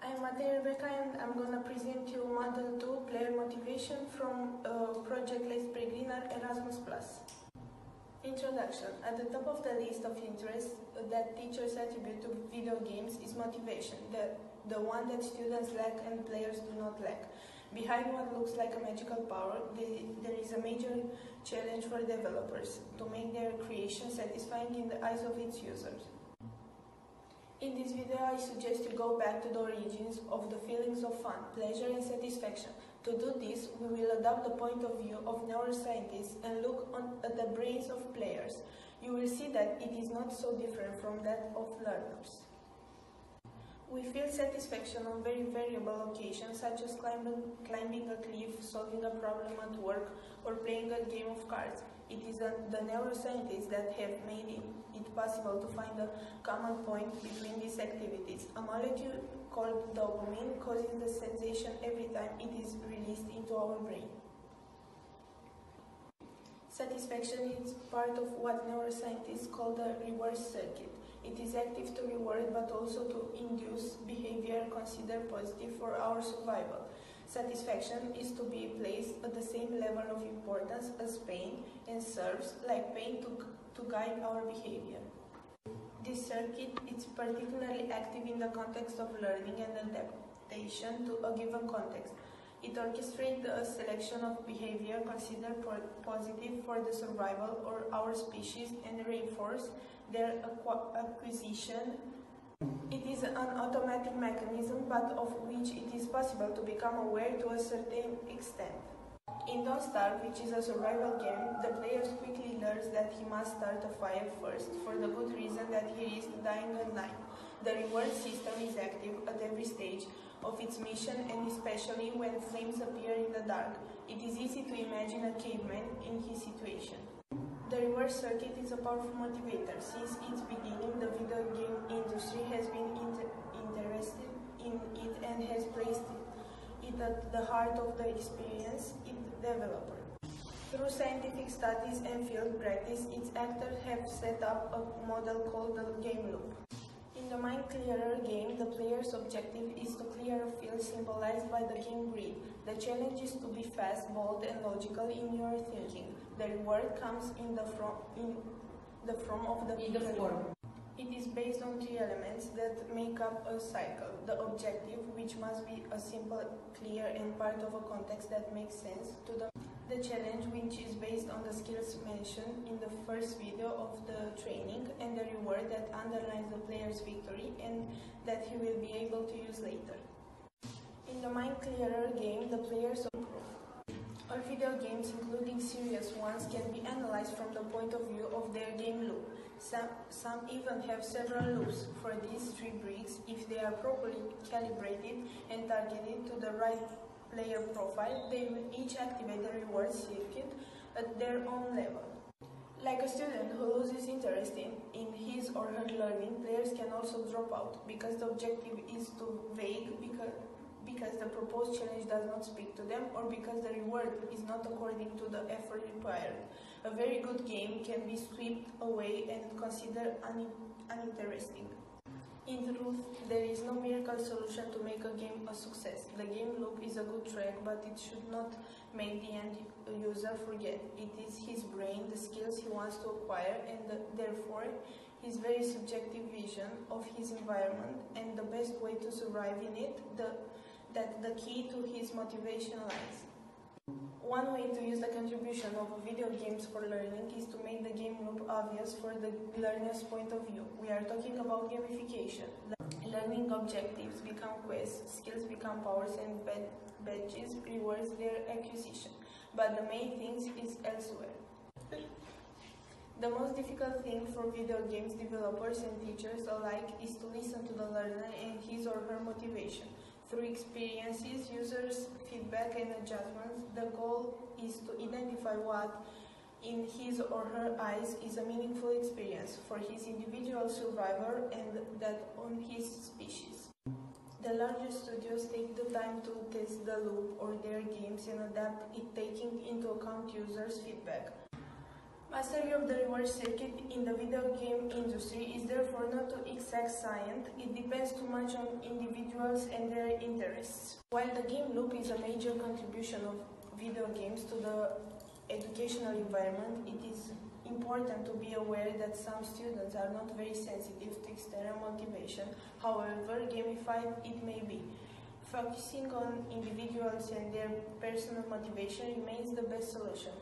I'm Matei Rebecca and I'm going to present you Model 2 Player Motivation from Project Let's Play Greener Erasmus+. Introduction. At the top of the list of interests that teachers attribute to video games is motivation, the one that students lack and players do not lack. Behind what looks like a magical power, there is a major challenge for developers to make their creation satisfying in the eyes of its users. In this video, I suggest you go back to the origins of the feelings of fun, pleasure and satisfaction. To do this, we will adopt the point of view of neuroscientists and look at the brains of players. You will see that it is not so different from that of learners. We feel satisfaction on very variable occasions, such as climbing a cliff, solving a problem at work, or playing a game of cards. It is the neuroscientists that have made it possible to find a common point between these activities. A molecule called dopamine causes the sensation every time it is released into our brain. Satisfaction is part of what neuroscientists call the reward circuit. It is active to reward but also to induce behavior considered positive for our survival. Satisfaction is to be placed at the same level of importance as pain and serves, like pain, to guide our behavior. This circuit is particularly active in the context of learning and adaptation to a given context. It orchestrates a selection of behavior considered positive for the survival of our species and reinforces their acquisition. It is an automatic mechanism, but of which it is possible to become aware to a certain extent. In Don't Starve, which is a survival game, the player quickly learns that he must start a fire first, for the good reason that he risks dying at night. The reward system is active at every stage of its mission, and especially when flames appear in the dark. It is easy to imagine a caveman in his situation. The reward circuit is a powerful motivator. Since its beginning, the video game industry has been interested in it and has placed it at the heart of the experience it developer. Through scientific studies and field practice, its actors have set up a model called the game loop. In the Mind Clearer game, the player's objective is to clear a field symbolized by the game grid. The challenge is to be fast, bold, and logical in your thinking. The reward comes in the form of the form. It is based on three elements that make up a cycle. The objective, which must be a simple, clear, and part of a context that makes sense to the challenge, which is based on the skills mentioned in the first video of the training, and the reward that underlines the player's victory and that he will be able to use later. In the Mind Clearer game, the players improve. All video games, including serious ones, can be analyzed from the point of view of their game loop. Some even have several loops. For these three bricks, if they are properly calibrated and targeted to the right player profile, they will each activate the reward circuit at their own level. Like a student who loses interest in his or her learning, players can also drop out because the objective is too vague, because the proposed challenge does not speak to them, or because the reward is not according to the effort required. A very good game can be swept away and considered uninteresting. In truth, there is no miracle solution to make a game a success. The game loop is a good track, but it should not make the end user forget. It is his brain, the skills he wants to acquire, and therefore his very subjective vision of his environment and the best way to survive in it, that the key to his motivation lies. One way to use the contribution of video games for learning is to make the game loop obvious for the learner's point of view. We are talking about gamification. Learning objectives become quests, skills become powers, and badges rewards their acquisition. But the main thing is elsewhere. The most difficult thing for video games developers and teachers alike is to listen to the learner and his or her motivation. Through experiences, users' feedback and adjustments, the goal is to identify what, in his or her eyes, is a meaningful experience for his individual survivor and that on his species. The larger studios take the time to test the loop or their games and adapt it, taking into account users' feedback. Mastery of the reward circuit in the video game industry is therefore not too exact science. It depends too much on individuals and their interests. While the game loop is a major contribution of video games to the educational environment, it is important to be aware that some students are not very sensitive to external motivation, however gamified it may be. Focusing on individuals and their personal motivation remains the best solution.